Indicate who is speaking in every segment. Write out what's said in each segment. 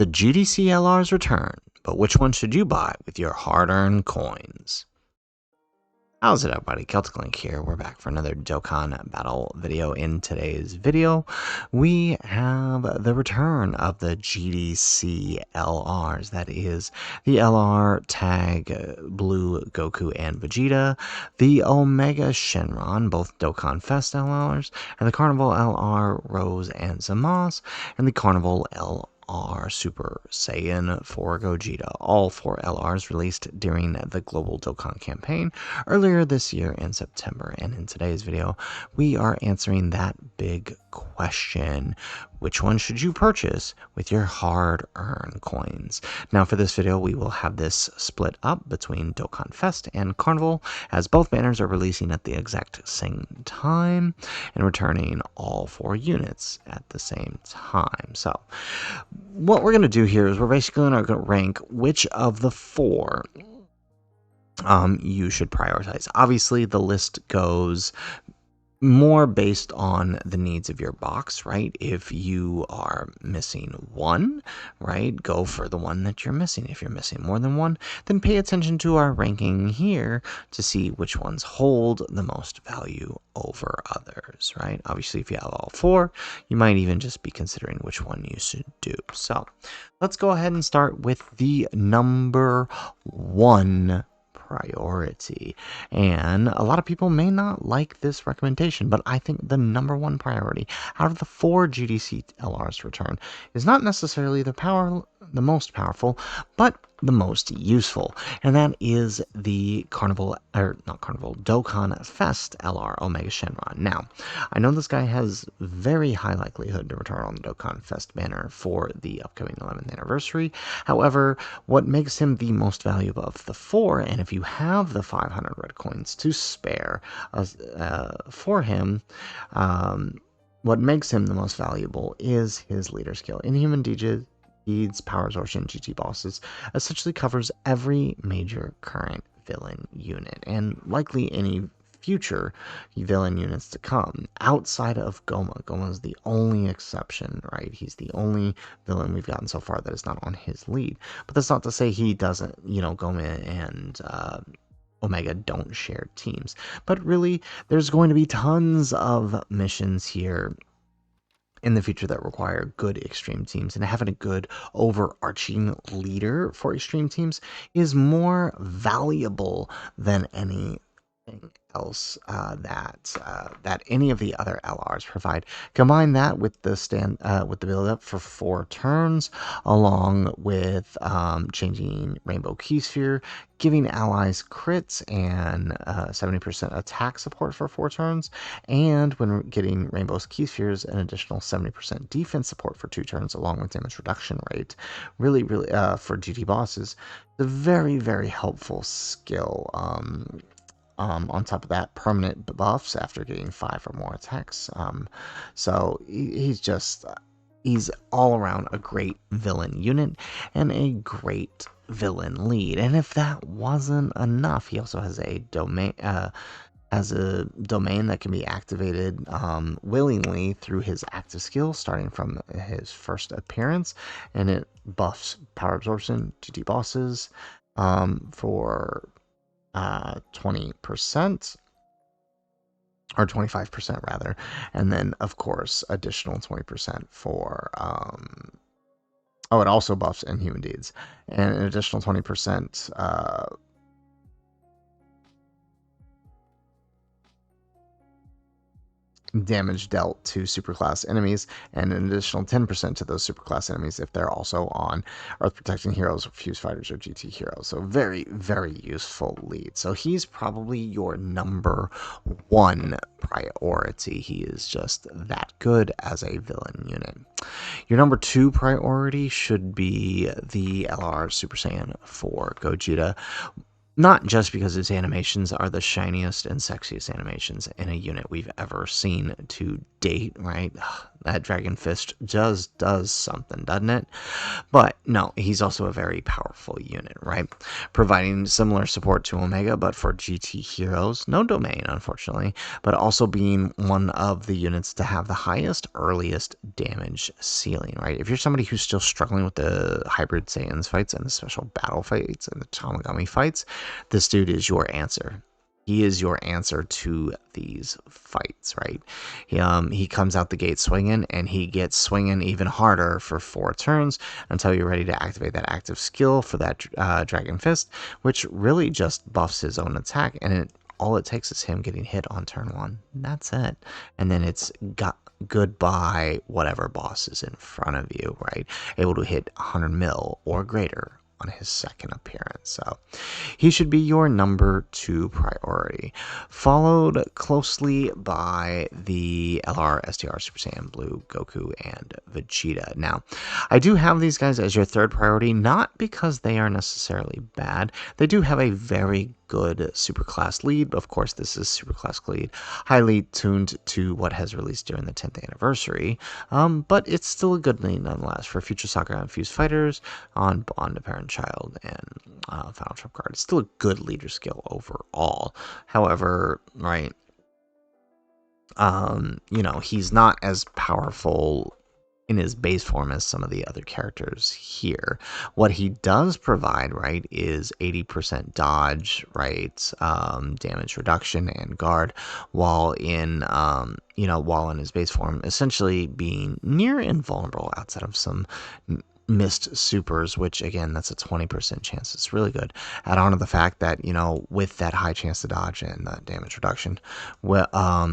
Speaker 1: The GDC LRs return, but which one should you buy with your hard-earned coins? How's it, everybody? Celtic Link here. We're back for another Dokkan Battle video. In today's video, we have the return of the GDC LRs. That is the LR Tag Blue Goku and Vegeta, the Omega Shenron, both Dokkan Fest LRs, and the Carnival LR Rose and Zamasu, and the Carnival LR Super Saiyan 4 Gogeta. All 4 LRs released during the Global Dokkan campaign earlier this year in September. And in today's video, we are answering that big question: which one should you purchase with your hard-earned coins? Now, for this video, we will have this split up between Dokkan Fest and Carnival, as both banners are releasing at the exact same time and returning all 4 units at the same time. So what we're going to do here is we're basically going to rank which of the 4 you should prioritize. Obviously, the list goes more based on the needs of your box, right? If you are missing one, right, go for the one that you're missing. If you're missing more than one, then pay attention to our ranking here to see which ones hold the most value over others, right? Obviously, if you have all 4, you might even just be considering which one you should do. So let's go ahead and start with the number 1 priority. And a lot of people may not like this recommendation, but I think the number 1 priority out of the 4 GDC LRs return is not necessarily the most powerful, but the most useful, and that is the Dokkan Fest LR Omega Shenron. Now, I know this guy has very high likelihood to return on the Dokkan Fest banner for the upcoming 11th anniversary. However, what makes him the most valuable of the 4, and if you have the 500 red coins to spare for him, what makes him the most valuable is his leader skill. Inhuman Deeds, Power Absorption, GT Bosses essentially covers every major current villain unit, and likely any future villain units to come outside of Goma. Goma is the only exception, right? He's the only villain we've gotten so far that is not on his lead. But that's not to say he doesn't, Goma and Omega don't share teams. But really, there's going to be tons of missions here in the future that require good extreme teams, and having a good overarching leader for extreme teams is more valuable than anything else that any of the other LRs provide. Combine that with the build up for 4 turns, along with changing Rainbow Keysphere, giving allies crits and 70% attack support for 4 turns, and when getting Rainbow's Keyspheres, an additional 70% defense support for 2 turns, along with damage reduction rate. Really, for GT bosses, the very, very helpful skill. On top of that, permanent buffs after getting 5 or more attacks. So he's all around a great villain unit and a great villain lead. And if that wasn't enough, he also has a domain that can be activated willingly through his active skill starting from his first appearance, and it buffs Power Absorption, GT bosses for 20%, or 25% rather, and then of course additional 20% for it also buffs Inhuman Deeds, and an additional 20% damage dealt to superclass enemies, and an additional 10% to those superclass enemies if they're also on Earth Protecting Heroes, Fuse Fighters, or GT Heroes. So very, very useful lead. So he's probably your number 1 priority. He is just that good as a villain unit. Your number 2 priority should be the LR Super Saiyan 4 Gogeta. Not just because its animations are the shiniest and sexiest animations in a unit we've ever seen to date, right? That Dragon Fist just does something, doesn't it? But no, he's also a very powerful unit, right? Providing similar support to Omega, but for GT heroes. No domain, unfortunately, but also being one of the units to have the highest, earliest damage ceiling, right? If you're somebody who's still struggling with the hybrid Saiyans fights and the special battle fights and the Tamagami fights, this dude is your answer. He is your answer to these fights, right? He comes out the gate swinging, and he gets swinging even harder for 4 turns until you're ready to activate that active skill for that Dragon Fist, which really just buffs his own attack, and all it takes is him getting hit on turn 1. That's it. And then it's goodbye whatever boss is in front of you, right? Able to hit 100 mil or greater on his second appearance. So he should be your number 2 priority, followed closely by the LR, STR, Super Saiyan Blue, Goku, and Vegeta. Now, I do have these guys as your 3rd priority, not because they are necessarily bad. They do have a very good superclass lead. Of course, this is superclass lead, highly tuned to what has released during the 10th anniversary, but it's still a good lead nonetheless for Future Saga and Fused Fighters on Bond of Parent Child and Final Trump Card. It's still a good leader skill overall. However, right, he's not as powerful in his base form as some of the other characters here. What he does provide, right, is 80% dodge, right, damage reduction and guard, while in his base form essentially being near invulnerable outside of some missed supers, which again, that's a 20% chance. It's really good. Add on to the fact that, with that high chance to dodge and the damage reduction,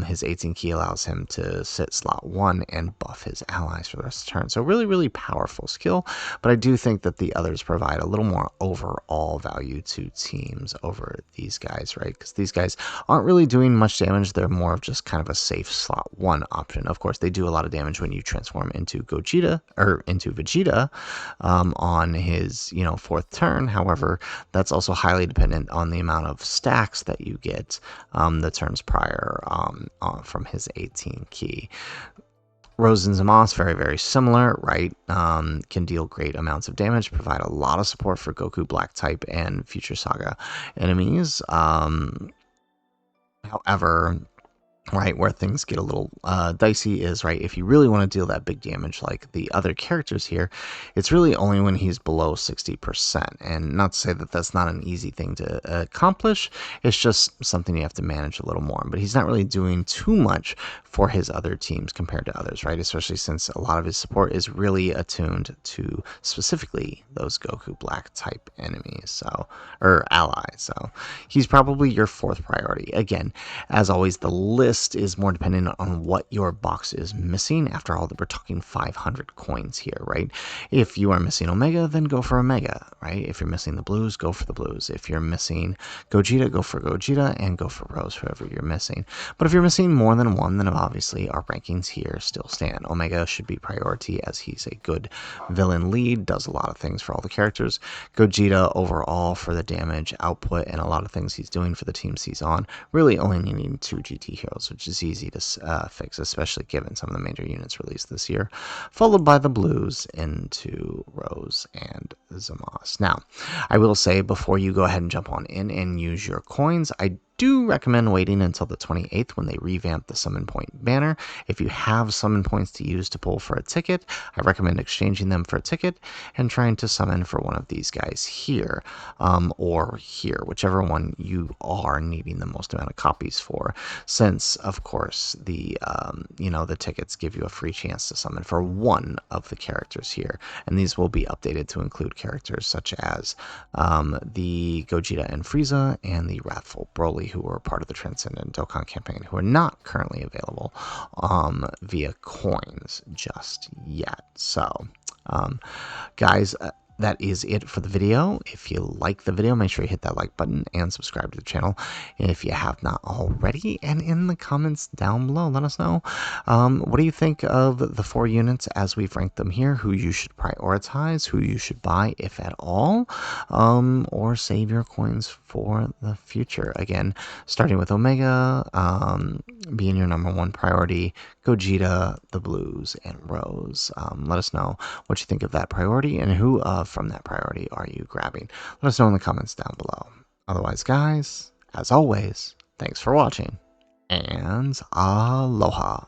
Speaker 1: his 18 key allows him to sit slot 1 and buff his allies for the rest of the turn. So really, really powerful skill, but I do think that the others provide a little more overall value to teams over these guys, right? Because these guys aren't really doing much damage. They're more of just kind of a safe slot 1 option. Of course, they do a lot of damage when you transform into Gogeta, or into Vegeta, on his 4th turn. However, that's also highly dependent on the amount of stacks that you get the turns prior from his 18 key. Rose and Zamasu, very, very similar, right? Can deal great amounts of damage, provide a lot of support for Goku Black type and Future Saga enemies. However, right, where things get a little dicey is, right, if you really want to deal that big damage like the other characters here, it's really only when he's below 60%. And not to say that that's not an easy thing to accomplish, it's just something you have to manage a little more. But he's not really doing too much for his other teams compared to others, right, especially since a lot of his support is really attuned to specifically those Goku Black type enemies, or allies. So he's probably your 4th priority. Again, as always, the list is more dependent on what your box is missing. After all, we're talking 500 coins here, right? If you are missing Omega, then go for Omega, right? If you're missing the blues, go for the blues. If you're missing Gogeta, go for Gogeta, and go for Rose, whoever you're missing. But if you're missing more than one, then obviously our rankings here still stand. Omega should be priority as he's a good villain lead, does a lot of things for all the characters. Gogeta overall for the damage output and a lot of things he's doing for the teams he's on, really only needing 2 GT heroes, which is easy to fix, especially given some of the major units released this year, followed by the blues into Rose and Zamasu. Now, I will say, before you go ahead and jump on in and use your coins, I do recommend waiting until the 28th when they revamp the summon point banner. If you have summon points to use to pull for a ticket, I recommend exchanging them for a ticket and trying to summon for one of these guys here, or here, whichever one you are needing the most amount of copies for, since of course the tickets give you a free chance to summon for one of the characters here, and these will be updated to include characters such as the Gogeta and Frieza and the Wrathful Broly, who were part of the Transcendent Dokkan campaign, who are not currently available via coins just yet. So, guys, that is it for the video. If you like the video, make sure you hit that like button and subscribe to the channel if you have not already. And in the comments down below, let us know what do you think of the 4 units as we've ranked them here, who you should prioritize, who you should buy, if at all, or save your coins for the future. Again, starting with Omega being your number 1 priority, Gogeta, the Blues, and Rose. Let us know what you think of that priority and who from that priority are you grabbing. Let us know in the comments down below. Otherwise, guys, as always, thanks for watching, and aloha.